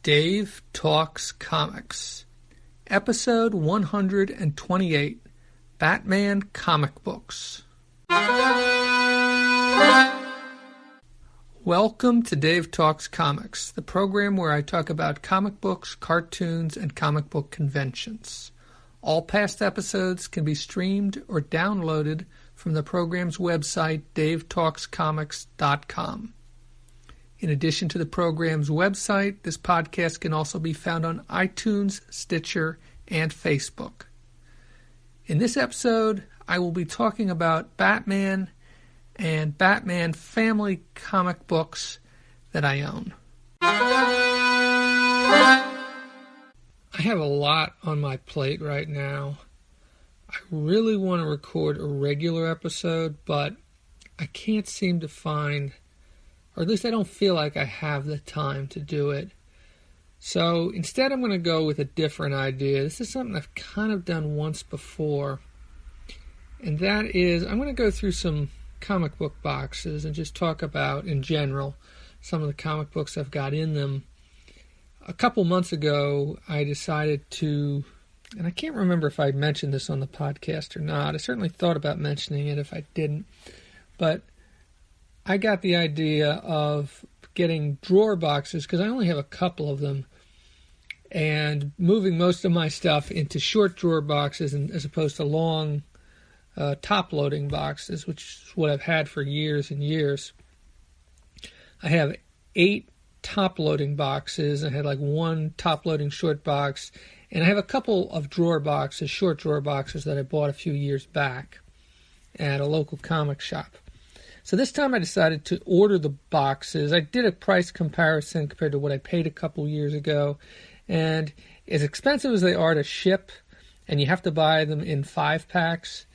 Dave Talks Comics, Episode 128, Batman Comic Books. Welcome to Dave Talks Comics, the program where I talk about comic books, cartoons, and comic book conventions. All past episodes can be streamed or downloaded from the program's website, davetalkscomics.com. In addition to the program's website, this podcast can also be found on iTunes, Stitcher, and Facebook. In this episode, I will be talking about Batman and Batman family comic books that I own. I have a lot on my plate right now. I really want to record a regular episode, but I can't seem to find, or at least I don't feel like I have the time to do it. So instead I'm going to go with a different idea. This is something I've kind of done once before. And that is, I'm going to go through some comic book boxes and just talk about, in general, some of the comic books I've got in them. A couple months ago, I decided to, and I can't remember if I mentioned this on the podcast or not. I certainly thought about mentioning it if I didn't. But I got the idea of getting drawer boxes, because I only have a couple of them, and moving most of my stuff into short drawer boxes and as opposed to long top-loading boxes, which is what I've had for years and years. I have 8 top-loading boxes. I had like one top-loading short box, and I have a couple of drawer boxes, short drawer boxes, that I bought a few years back at a local comic shop. So this time I decided to order the boxes. I did a price comparison compared to what I paid a couple years ago, and as expensive as they are to ship, and you have to buy them in 5-packs,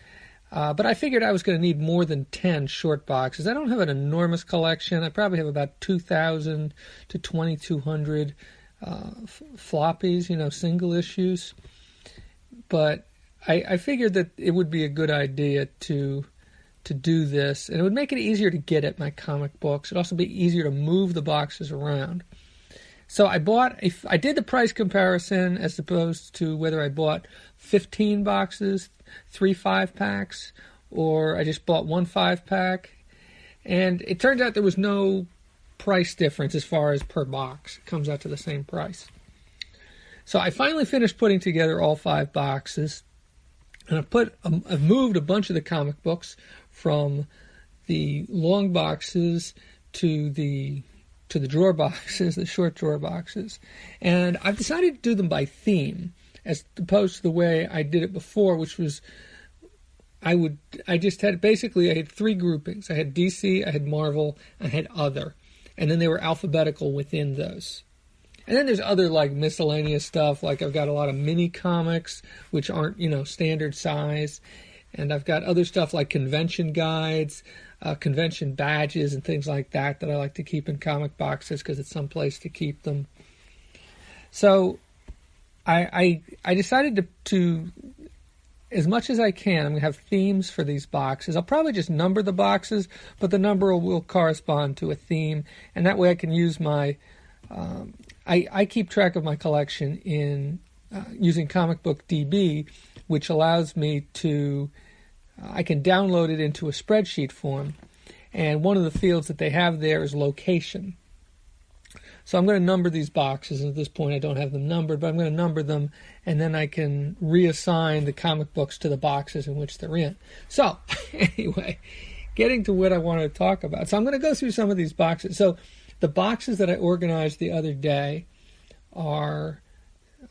but I figured I was going to need more than 10 short boxes. I don't have an enormous collection. I probably have about 2,000 to 2,200 floppies, single issues. But I figured that it would be a good idea to do this, and it would make it easier to get at my comic books. It'd also be easier to move the boxes around. So I did the price comparison as opposed to whether I bought 15 boxes, 3 5-packs, or I just bought 1 5-pack. And it turns out there was no price difference as far as per box. It comes out to the same price. So I finally finished putting together all 5 boxes, and I've moved a bunch of the comic books from the long boxes to the drawer boxes, the short drawer boxes. And I've decided to do them by theme, as opposed to the way I did it before, which was I had 3 groupings. I had DC, I had Marvel, I had other. And then they were alphabetical within those. And then there's other like miscellaneous stuff, like I've got a lot of mini comics, which aren't, standard size. And I've got other stuff like convention guides, convention badges, and things like that I like to keep in comic boxes because it's some place to keep them. So I decided to, as much as I can, I'm going to have themes for these boxes. I'll probably just number the boxes, but the number will correspond to a theme, and that way I can use my... I keep track of my collection in using Comic Book DB, which allows me to... I can download it into a spreadsheet form, and one of the fields that they have there is location. So I'm going to number these boxes, and at this point I don't have them numbered, but I'm going to number them, and then I can reassign the comic books to the boxes in which they're in. So, anyway, getting to what I want to talk about. So I'm going to go through some of these boxes. So the boxes that I organized the other day are,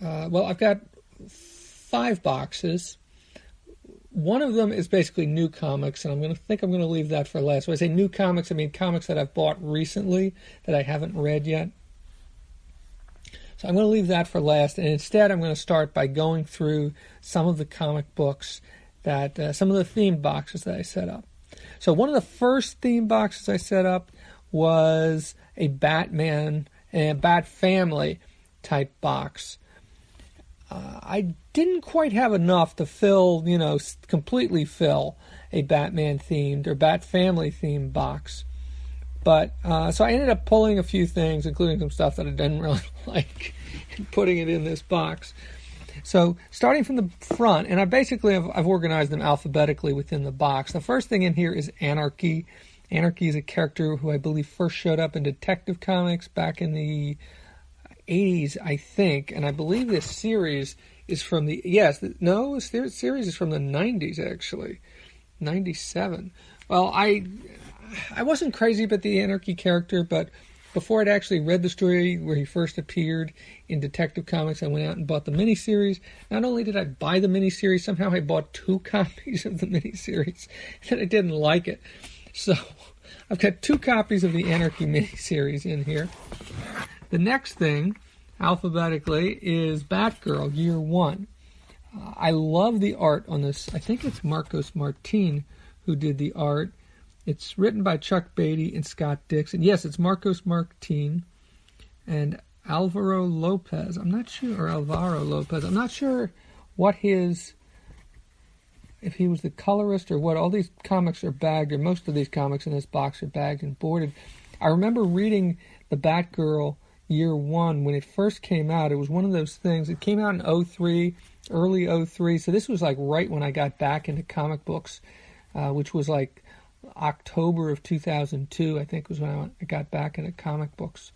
I've got 5 boxes. One of them is basically new comics, and I'm going to leave that for last. When I say new comics, I mean comics that I've bought recently that I haven't read yet. So I'm going to leave that for last, and instead I'm going to start by going through some of the comic books some of the themed boxes that I set up. So one of the first themed boxes I set up was a Batman and Bat Family type box. I didn't quite have enough to completely fill a Batman themed or Bat Family themed box. But so I ended up pulling a few things, including some stuff that I didn't really like, and putting it in this box. So starting from the front, and I've organized them alphabetically within the box. The first thing in here is Anarchy. Anarchy is a character who I believe first showed up in Detective Comics back in the 80s, I think, and I believe this series is from the series is from the 90s, actually, 97. Well, I wasn't crazy about the Anarchy character, but before I'd actually read the story where he first appeared in Detective Comics, I went out and bought the miniseries. Not only did I buy the miniseries, somehow I bought 2 copies of the miniseries, and I didn't like it. So I've got 2 copies of the Anarchy miniseries in here. The next thing, alphabetically, is Batgirl, Year 1. I love the art on this. I think it's Marcos Martin who did the art. It's written by Chuck Beatty and Scott Dixon. Yes, it's Marcos Martin and Alvaro Lopez. I'm not sure, or Alvaro Lopez. I'm not sure if he was the colorist or what. All these comics are bagged, or most of these comics in this box are bagged and boarded. I remember reading the Batgirl Year 1 when it first came out. It was one of those things. It came out in early 03. So this was like right when I got back into comic books, which was like October of 2002, I think, was when I got back into comic books.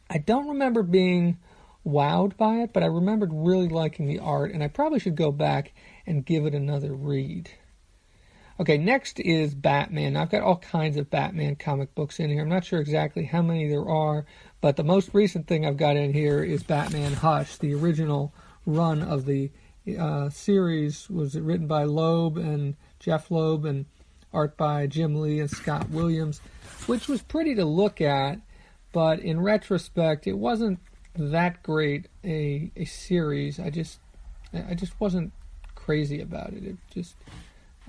I don't remember being wowed by it, but I remembered really liking the art, and I probably should go back and give it another read. Okay, next is Batman. I've got all kinds of Batman comic books in here. I'm not sure exactly how many there are, but the most recent thing I've got in here is Batman Hush. The original run of the series was written by Loeb and Jeff Loeb, and art by Jim Lee and Scott Williams, which was pretty to look at, but in retrospect, it wasn't that great a series. I just wasn't crazy about it. It just,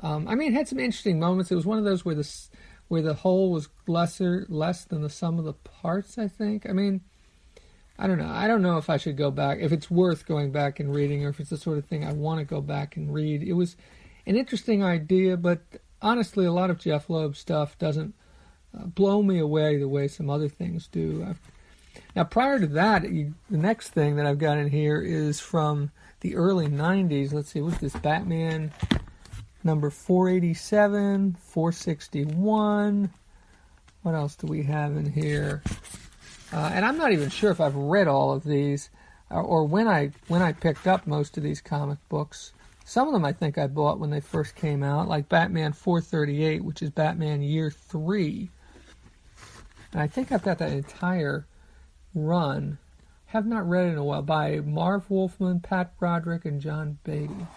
it had some interesting moments. It was one of those where the whole was less than the sum of the parts, I think. I mean, I don't know. I don't know if I should go back, if it's worth going back and reading, or if it's the sort of thing I want to go back and read. It was an interesting idea, but honestly, a lot of Jeff Loeb's stuff doesn't blow me away the way some other things do. Now, prior to that, the next thing that I've got in here is from the early 90s. Let's see, what's this? Batman number 487, 461. What else do we have in here? And I'm not even sure if I've read all of these, or when I picked up most of these comic books. Some of them I think I bought when they first came out, like Batman 438, which is Batman Year 3. And I think I've got that entire run. Have not read it in a while, by Marv Wolfman, Pat Broderick, and John Beatty.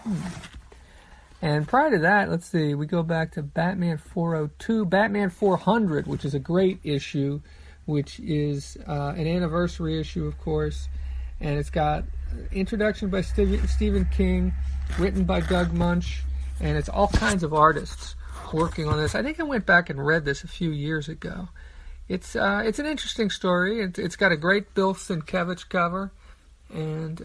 And prior to that, let's see, we go back to Batman 402, Batman 400, which is a great issue, which is an anniversary issue, of course. And it's got introduction by Stephen King, written by Doug Munch, and it's all kinds of artists working on this. I think I went back and read this a few years ago. It's an interesting story. It's got a great Bill Sienkiewicz cover, and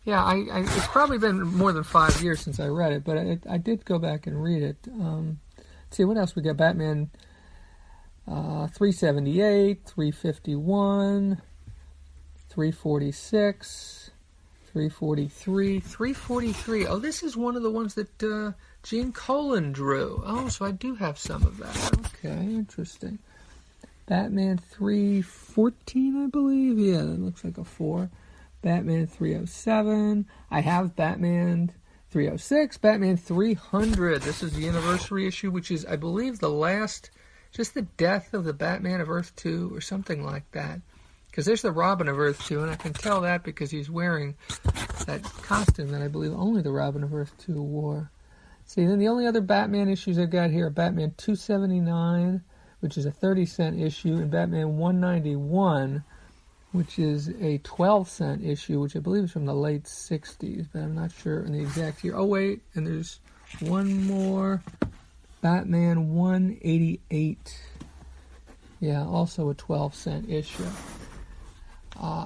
it's probably been more than 5 years since I read it, but I did go back and read it. Let's see, what else we got? Batman 378, 351, 346, 343, 343. Oh, this is one of the ones that Gene Colan drew. Oh, so I do have some of that. Okay, interesting. Batman 314, I believe. Yeah, that looks like a 4. Batman 307. I have Batman 306. Batman 300. This is the anniversary issue, which is, I believe, the last, just the death of the Batman of Earth 2 or something like that. Because there's the Robin of Earth 2, and I can tell that because he's wearing that costume that I believe only the Robin of Earth 2 wore. See, then the only other Batman issues I've got here are Batman 279, which is a 30-cent issue, and Batman 191, which is a 12-cent issue, which I believe is from the late 60s, but I'm not sure in the exact year. Oh, wait, and there's one more, Batman 188. Yeah, also a 12-cent issue.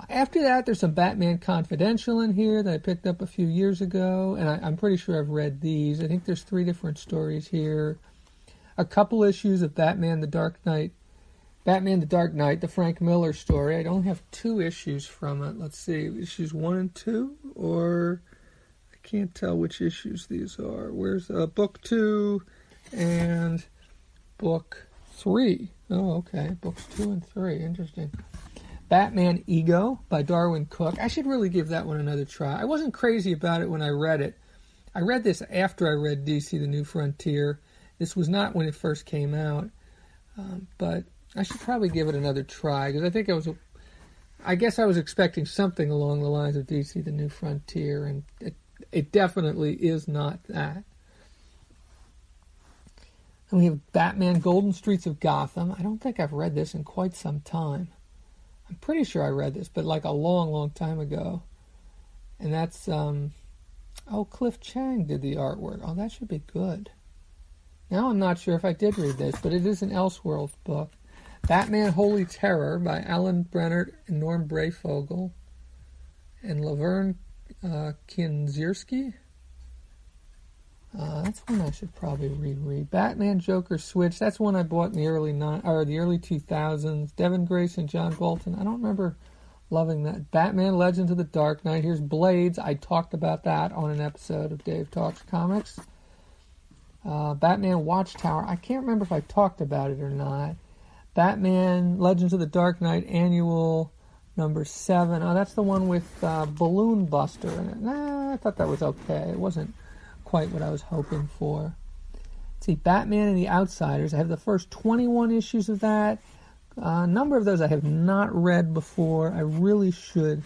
After that, there's some Batman Confidential in here that I picked up a few years ago, and I'm pretty sure I've read these. I think there's 3 different stories here. a couple issues of Batman the Dark Knight, the Frank Miller story. I only have 2 issues from it. Let's see, issues 1 and 2, or I can't tell which issues these are. Where's book 2 and book 3? Oh, okay, books 2 and 3. Interesting. Batman Ego by Darwin Cook. I should really give that one another try. I wasn't crazy about it when I read it. I read this after I read DC The New Frontier. This was not when it first came out, but I should probably give it another try, because I guess I was expecting something along the lines of DC The New Frontier, and it definitely is not that. And we have Batman Golden Streets of Gotham. I don't think I've read this in quite some time. I'm pretty sure I read this, but like a long, long time ago. And that's, Cliff Chang did the artwork. Oh, that should be good. Now I'm not sure if I did read this, but it is an Elseworlds book. Batman Holy Terror by Alan Brennert and Norm Brayfogle and Laverne Kinzierski. That's one I should probably reread. Batman Joker Switch. That's one I bought in the early 2000s. Devin Grace and John Bolton. I don't remember loving that. Batman Legends of the Dark Knight. Here's Blades. I talked about that on an episode of Dave Talks Comics. Batman Watchtower. I can't remember if I talked about it or not. Batman Legends of the Dark Knight Annual number 7. Oh, that's the one with Balloon Buster in it. Nah, I thought that was okay. It wasn't quite what I was hoping for. Let's see, Batman and the Outsiders. I have the first 21 issues of that. A number of those I have not read before. I really should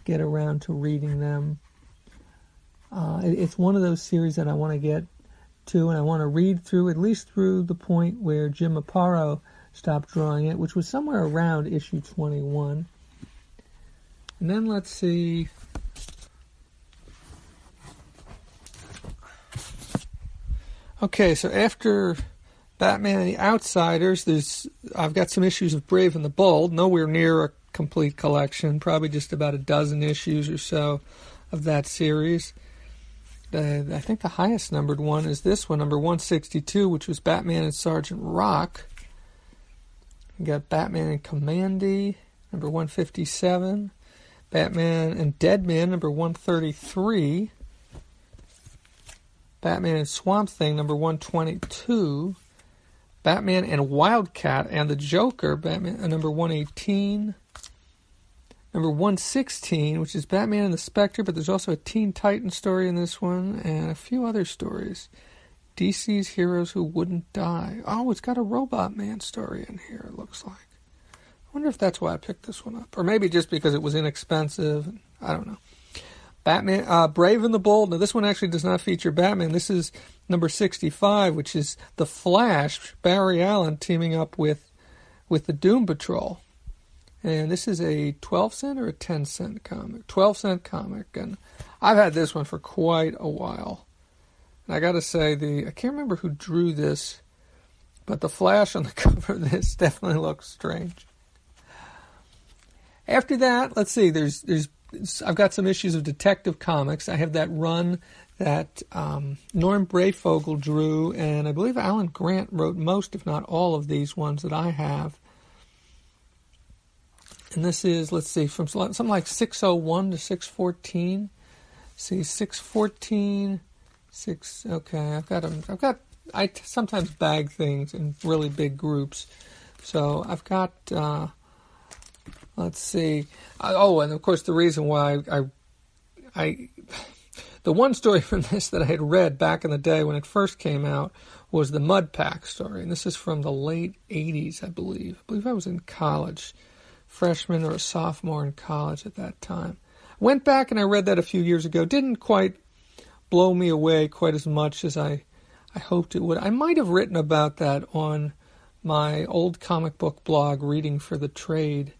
get around to reading them. It's one of those series that I want to get to, and I want to read through, at least through the point where Jim Aparo stopped drawing it, which was somewhere around issue 21. And then let's see. Okay, so after Batman and the Outsiders, I've got some issues of Brave and the Bold, nowhere near a complete collection, probably just about a dozen issues or so of that series. I think the highest numbered one is this one, number 162, which was Batman and Sergeant Rock. We got Batman and Commandy, number 157. Batman and Deadman, number 133. Batman and Swamp Thing, number 122. Batman and Wildcat and the Joker, Batman number 118. Number 116, which is Batman and the Spectre, but there's also a Teen Titans story in this one, and a few other stories. DC's Heroes Who Wouldn't Die. Oh, it's got a Robot Man story in here, it looks like. I wonder if that's why I picked this one up. Or maybe just because it was inexpensive. I don't know. Batman, Brave and the Bold. Now, this one actually does not feature Batman. This is number 65, which is The Flash, Barry Allen teaming up with the Doom Patrol. And this is a 12-cent or a 10-cent comic? 12-cent comic. And I've had this one for quite a while. And I got to say, I can't remember who drew this, but the Flash on the cover of this definitely looks strange. After that, let's see, I've got some issues of Detective Comics. I have that run that Norm Brayfogle drew, and I believe Alan Grant wrote most, if not all, of these ones that I have. And this is, let's see, from something like 601 to 614. See, 614, okay, I sometimes bag things in really big groups. So I've got, let's see. And of course the reason why the one story from this that I had read back in the day when it first came out was the Mud Pack story. And this is from the late 80s, I believe. I believe I was in college, freshman or a sophomore in college at that time. Went back and I read that a few years ago. Didn't quite blow me away quite as much as I hoped it would. I might have written about that on my old comic book blog, Reading for the Trade.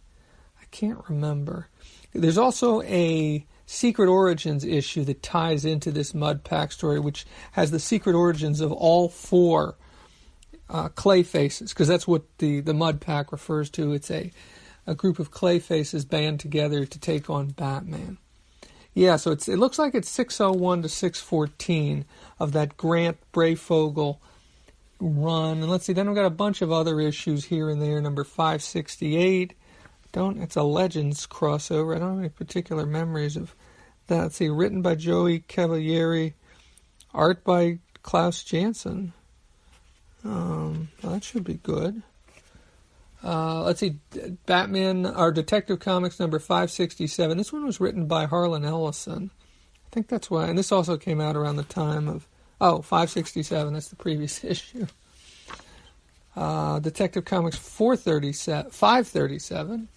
I can't remember. There's also a Secret Origins issue that ties into this Mud Pack story, which has the secret origins of all four clay faces, because that's what the Mud Pack refers to. It's a group of clay faces band together to take on Batman. Yeah, so it looks like it's 601 to 614 of that Grant Brayfogle run. And let's see, then we've got a bunch of other issues here and there. Number 568. It's a Legends crossover. I don't have any particular memories of that. Let's see, written by Joey Cavalieri, art by Klaus Janson. That should be good. Let's see, Batman, or Detective Comics number 567. This one was written by Harlan Ellison. I think that's why. And this also came out around the time of, 567. That's the previous issue. Detective Comics 537.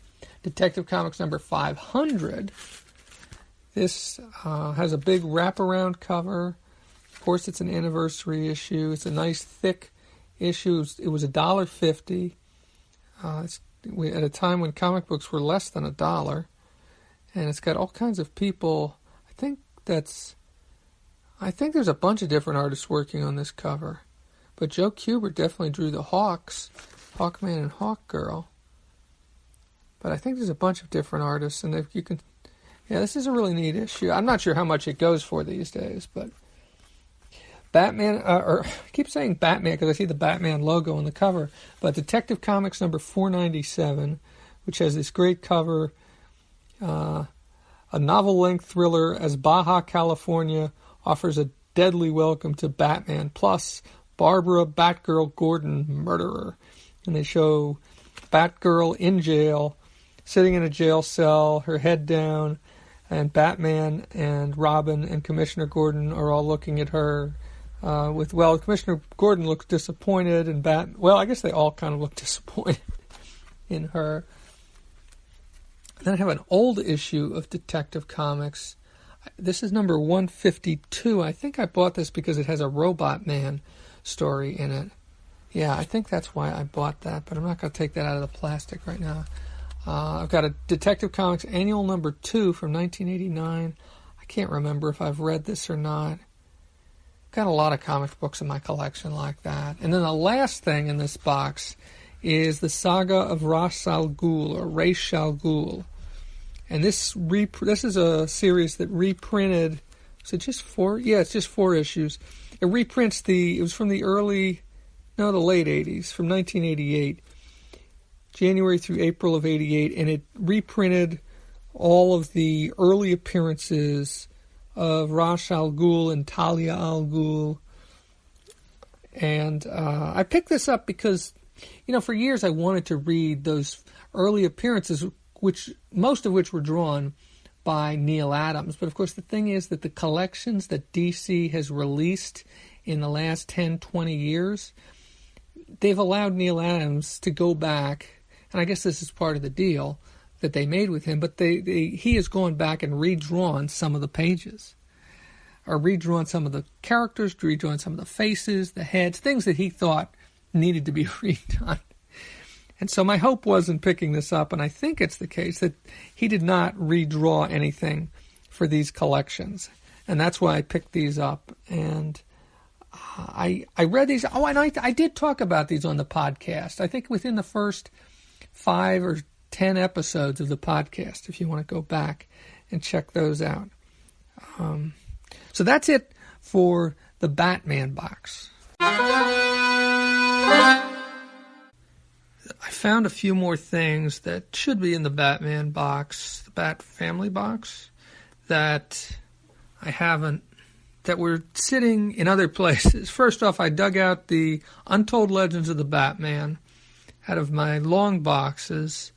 Detective Comics number 500. This has a big wraparound cover. Of course, it's an anniversary issue. It's a nice, thick issue. It was $1.50. At a time when comic books were less than $1. And it's got all kinds of people. I think there's a bunch of different artists working on this cover. But Joe Kubert definitely drew the Hawks, Hawkman and Hawkgirl. But I think there's a bunch of different artists, and if you can, this is a really neat issue. I'm not sure how much it goes for these days, but Batman, I keep saying Batman because I see the Batman logo on the cover, but Detective Comics number 497, which has this great cover, a novel-length thriller as Baja California offers a deadly welcome to Batman, plus Barbara Batgirl Gordon, murderer. And they show Batgirl in jail, sitting in a jail cell, her head down, and Batman and Robin and Commissioner Gordon are all looking at her Commissioner Gordon looks disappointed, and I guess they all kind of look disappointed in her. Then I have an old issue of Detective Comics. This is number 152. I think I bought this because it has a Robot Man story in it. Yeah, I think that's why I bought that, but I'm not going to take that out of the plastic right now. I've got a Detective Comics Annual number 2 from 1989. I can't remember if I've read this or not. Got a lot of comic books in my collection like that. And then the last thing in this box is the Saga of Ra's al Ghul, or Ra's al Ghul. And this is a series that reprinted, is it just 4? Yeah, it's just 4 issues. It reprints it was from the late 80s, from 1988, January through April of 88, and it reprinted all of the early appearances of Ra's al Ghul and Talia al Ghul. And I picked this up because, for years I wanted to read those early appearances, most of which were drawn by Neil Adams. But of course the thing is that the collections that DC has released in the last 10, 20 years, they've allowed Neil Adams to go back, and I guess this is part of the deal that they made with him, but he has gone back and redrawn some of the pages, or redrawn some of the characters, redrawn some of the faces, the heads, things that he thought needed to be redone. And so my hope was in picking this up, and I think it's the case, that he did not redraw anything for these collections. And that's why I picked these up. And I read these. Oh, and I did talk about these on the podcast. I think within the first 5 or 10 episodes of the podcast, if you want to go back and check those out. So that's it for the Batman box. I found a few more things that should be in the Batman box, the Bat Family box, that I haven't, that were sitting in other places. First off, I dug out the Untold Legends of the Batman out of my long boxes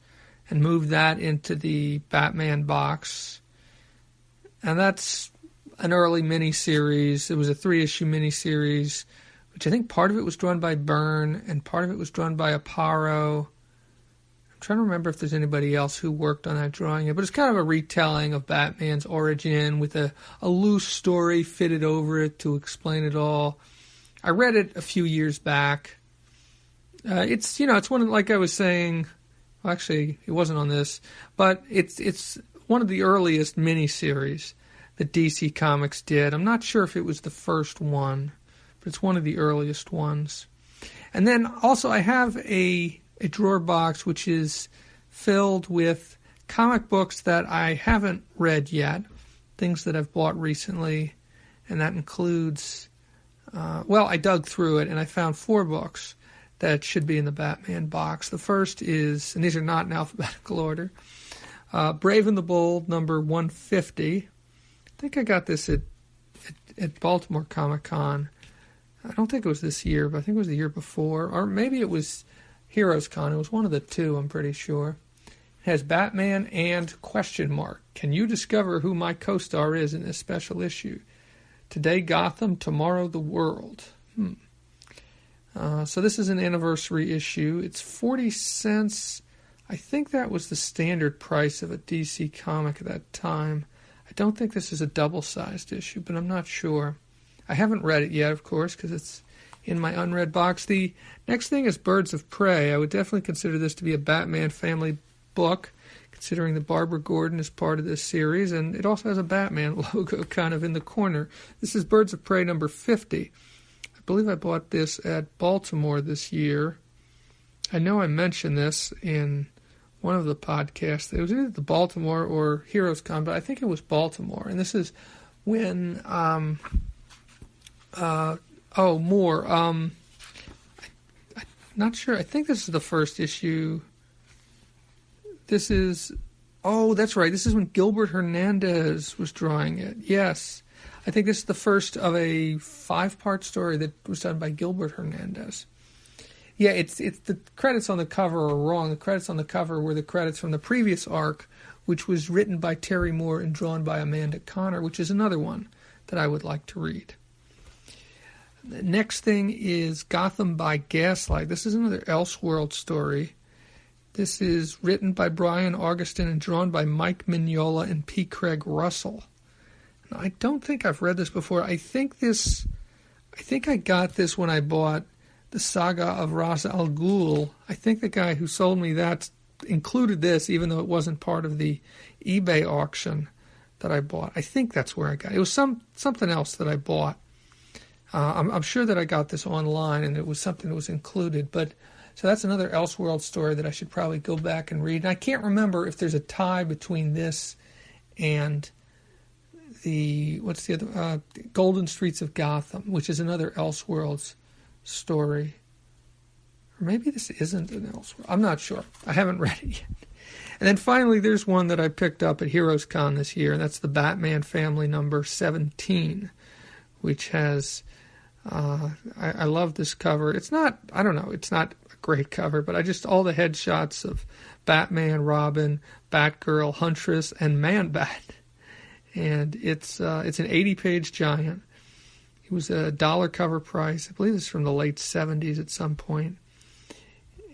and moved that into the Batman box. And that's an early miniseries. It was a 3-issue miniseries, which I think part of it was drawn by Byrne and part of it was drawn by Aparo. I'm trying to remember if there's anybody else who worked on that drawing yet, but it's kind of a retelling of Batman's origin with a loose story fitted over it to explain it all. I read it a few years back. It's one of, like I was saying, well, actually it wasn't on this, but it's one of the earliest miniseries that DC Comics did. I'm not sure if it was the first one, but it's one of the earliest ones. And then also I have a drawer box which is filled with comic books that I haven't read yet, things that I've bought recently, and that includes Well, I dug through it and I found 4 books that should be in the Batman box. The first is, and these are not in alphabetical order, Brave and the Bold, number 150. I think I got this at Baltimore Comic-Con. I don't think it was this year, but I think it was the year before. Or maybe it was Heroes Con. It was one of the two, I'm pretty sure. It has Batman and question mark. Can you discover who my co-star is in this special issue? Today Gotham, tomorrow the world. So this is an anniversary issue. It's 40 cents. I think that was the standard price of a DC comic at that time. I don't think this is a double-sized issue, but I'm not sure. I haven't read it yet, of course, because it's in my unread box. The next thing is Birds of Prey. I would definitely consider this to be a Batman family book, considering that Barbara Gordon is part of this series, and it also has a Batman logo kind of in the corner. This is Birds of Prey number 50. I believe I bought this at Baltimore this year. I know I mentioned this in one of the podcasts. It was either the Baltimore or Heroes Con, but I think it was Baltimore. And this is when more. I'm not sure. I think this is the first issue. This is, that's right. This is when Gilbert Hernandez was drawing it. Yes. I think this is the first of a 5-part story that was done by Gilbert Hernandez. Yeah, it's the credits on the cover are wrong. The credits on the cover were the credits from the previous arc, which was written by Terry Moore and drawn by Amanda Connor, which is another one that I would like to read. The next thing is Gotham by Gaslight. This is another Elseworld story. This is written by Brian Augustin and drawn by Mike Mignola and P. Craig Russell. Now, I don't think I've read this before. I think I got this when I bought the Saga of Ra's al Ghul. I think the guy who sold me that included this, even though it wasn't part of the eBay auction that I bought. I think that's where I got it. It was something else that I bought. I'm sure that I got this online and it was something that was included. So that's another Elseworld story that I should probably go back and read. And I can't remember if there's a tie between this and what's the other, Golden Streets of Gotham, which is another Elseworlds story. Or maybe this isn't an Elseworld. I'm not sure. I haven't read it yet. And then finally, there's one that I picked up at Heroes Con this year, and that's the Batman Family number 17, which has, I love this cover. It's not a great cover, but all the headshots of Batman, Robin, Batgirl, Huntress, and Man-Bat. And it's an 80-page giant. It was a $1 cover price. I believe it's from the late 70s at some point.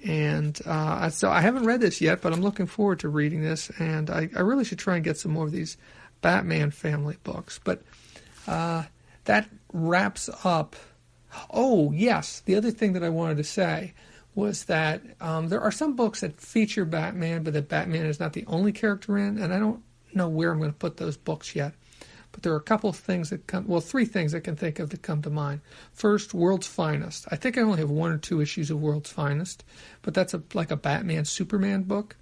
And so I haven't read this yet, but I'm looking forward to reading this. And I really should try and get some more of these Batman family books. But that wraps up. Oh, yes. The other thing that I wanted to say was that there are some books that feature Batman, but that Batman is not the only character in. And I don't know where I'm going to put those books yet. But there are a couple of things that 3 things I can think of that come to mind. First, World's Finest. I think I only have 1 or 2 issues of World's Finest, but that's like a Batman Superman book.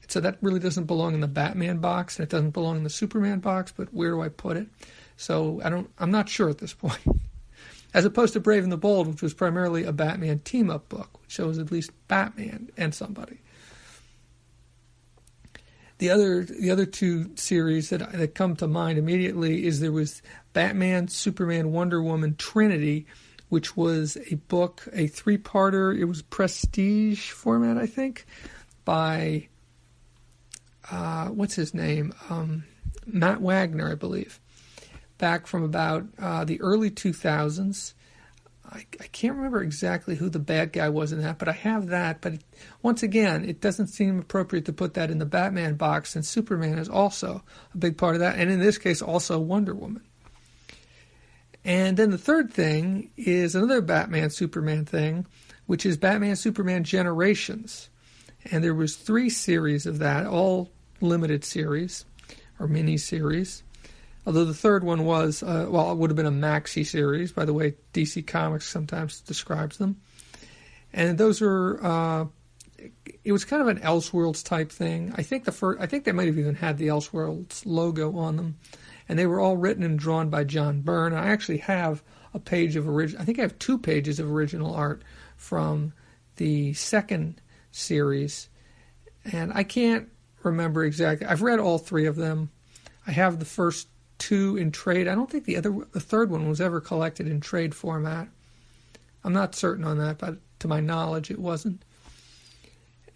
So that really doesn't belong in the Batman box, and it doesn't belong in the Superman box, but where do I put it? So I'm not sure at this point. As opposed to Brave and the Bold, which was primarily a Batman team-up book, which shows at least Batman and somebody. The other 2 series that come to mind immediately is there was Batman, Superman, Wonder Woman, Trinity, which was a book, a 3-parter. It was prestige format, I think, by what's his name? Matt Wagner, I believe. Back from about the early 2000s. I can't remember exactly who the bad guy was in that, but I have that. But once again, it doesn't seem appropriate to put that in the Batman box, and Superman is also a big part of that, and in this case, also Wonder Woman. And then the third thing is another Batman-Superman thing, which is Batman-Superman Generations. And there was 3 series of that, all limited series, or mini-series. Although the third one was, it would have been a maxi series, by the way DC Comics sometimes describes them. And those are, it was kind of an Elseworlds type thing. I think they might have even had the Elseworlds logo on them. and they were all written and drawn by John Byrne. I actually have a page of I think I have 2 pages of original art from the second series, and I can't remember exactly. I've read all 3 of them. I have the first 2 in trade. I don't think the third one was ever collected in trade format. I'm not certain on that, but to my knowledge, it wasn't.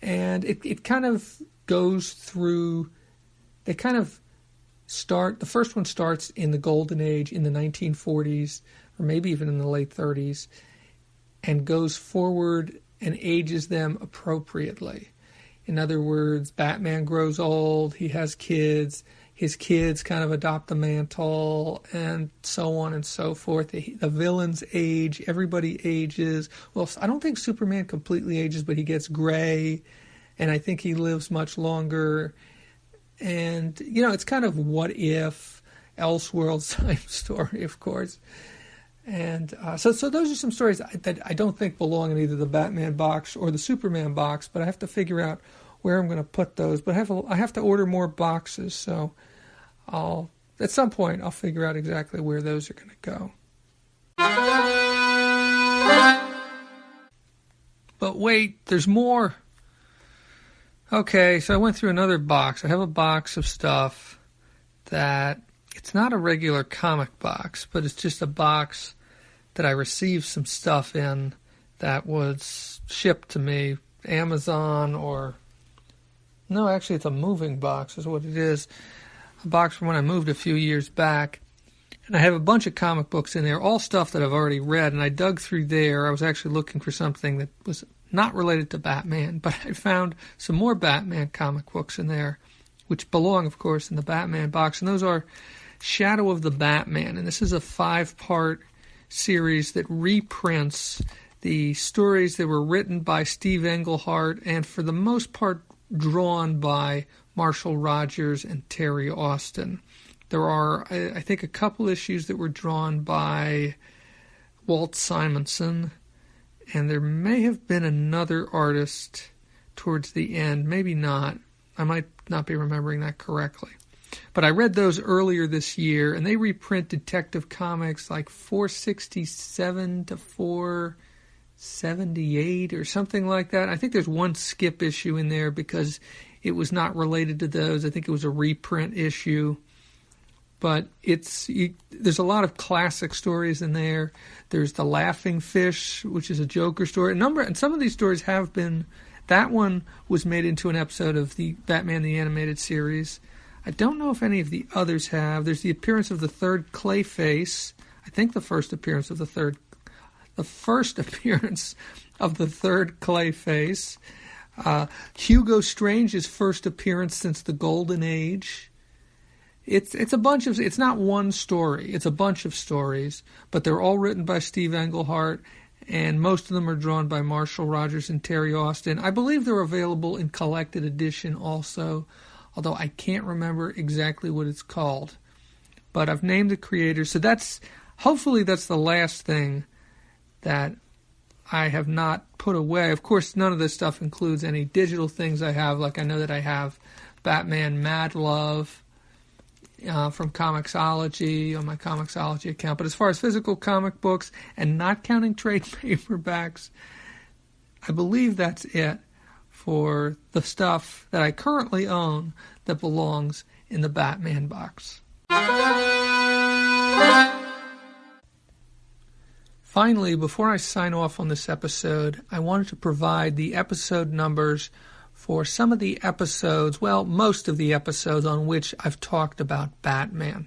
And it kind of goes through. They kind of start. The first one starts in the Golden Age in the 1940s, or maybe even in the late 30s, and goes forward and ages them appropriately. In other words, Batman grows old, he has kids, his kids kind of adopt the mantle, and so on and so forth. The villains age, everybody ages. Well, I don't think Superman completely ages, but he gets gray, and I think he lives much longer. And, it's kind of what if, Elseworlds type story, of course. And so those are some stories that I don't think belong in either the Batman box or the Superman box, but I have to figure out where I'm going to put those. But I have to order more boxes, so at some point I'll figure out exactly where those are going to go. But wait, there's more. Okay, so I went through another box. I have a box of stuff that it's not a regular comic box, but it's just a box that I received some stuff in that was shipped to me, Amazon no, actually it's a moving box is what it is. A box from when I moved a few years back. And I have a bunch of comic books in there, all stuff that I've already read, and I dug through there. I was actually looking for something that was not related to Batman, but I found some more Batman comic books in there, which belong, of course, in the Batman box, and those are Shadow of the Batman, and this is a 5-part series that reprints the stories that were written by Steve Englehart and for the most part drawn by Marshall Rogers and Terry Austin. There are, I think, a couple issues that were drawn by Walt Simonson, and there may have been another artist towards the end, maybe not. I might not be remembering that correctly. But I read those earlier this year, and they reprint Detective Comics like 467 to 478 or something like that. I think there's one skip issue in there because it was not related to those. I think it was a reprint issue. But there's a lot of classic stories in there. There's The Laughing Fish, which is a Joker story. And some of these stories have been. That one was made into an episode of the Batman the Animated Series. I don't know if any of the others have. There's the appearance of the third Clayface. I think the first appearance of the third Clayface. Hugo Strange's first appearance since the Golden Age. It's a bunch of. It's not one story. It's a bunch of stories, but they're all written by Steve Englehart, and most of them are drawn by Marshall Rogers and Terry Austin. I believe they're available in collected edition also, although I can't remember exactly what it's called. But I've named the creators, so hopefully that's the last thing that I have not put away. Of course, none of this stuff includes any digital things I have, like I know that I have Batman Mad Love from Comixology on my Comixology account. But as far as physical comic books, and not counting trade paperbacks, I believe that's it for the stuff that I currently own that belongs in the Batman box. Finally, before I sign off on this episode, I wanted to provide the episode numbers for some of the episodes, well, most of the episodes on which I've talked about Batman.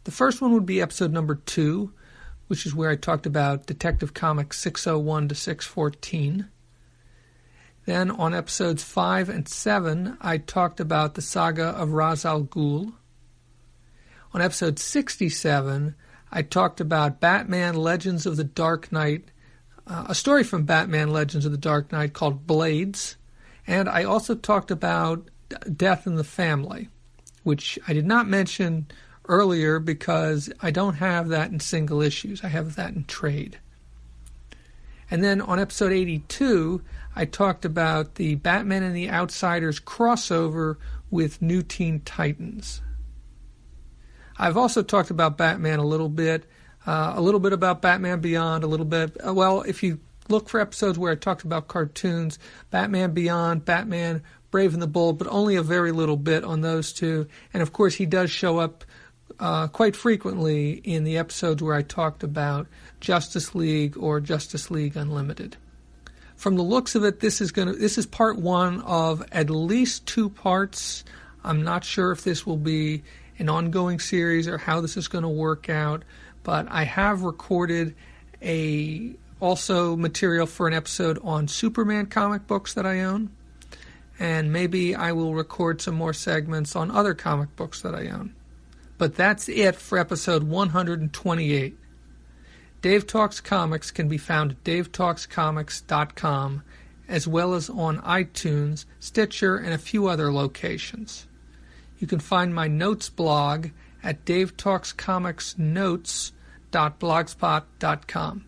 The first one would be episode number 2, which is where I talked about Detective Comics 601 to 614. Then on episodes 5 and 7, I talked about the saga of Ra's al Ghul. On episode 67, I talked about Batman Legends of the Dark Knight, a story from Batman Legends of the Dark Knight called Blades. And I also talked about Death in the Family, which I did not mention earlier because I don't have that in single issues. I have that in trade. And then on episode 82, I talked about the Batman and the Outsiders crossover with New Teen Titans. I've also talked about Batman a little bit about Batman Beyond, a little bit. Well, if you look for episodes where I talked about cartoons, Batman Beyond, Batman Brave and the Bold, but only a very little bit on those two. And of course, he does show up quite frequently in the episodes where I talked about Justice League or Justice League Unlimited. From the looks of it, this is part one of at least 2 parts. I'm not sure if this will be an ongoing series or how this is going to work out, but I have recorded also material for an episode on Superman comic books that I own, and maybe I will record some more segments on other comic books that I own. But that's it for episode 128. Dave Talks Comics can be found at davetalkscomics.com, as well as on iTunes, Stitcher, and a few other locations. You can find my notes blog at davetalkscomicsnotes.blogspot.com.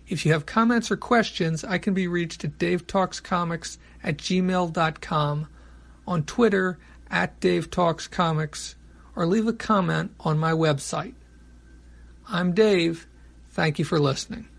If you have comments or questions, I can be reached at davetalkscomics@gmail.com, on Twitter at davetalkscomics, or leave a comment on my website. I'm Dave. Thank you for listening.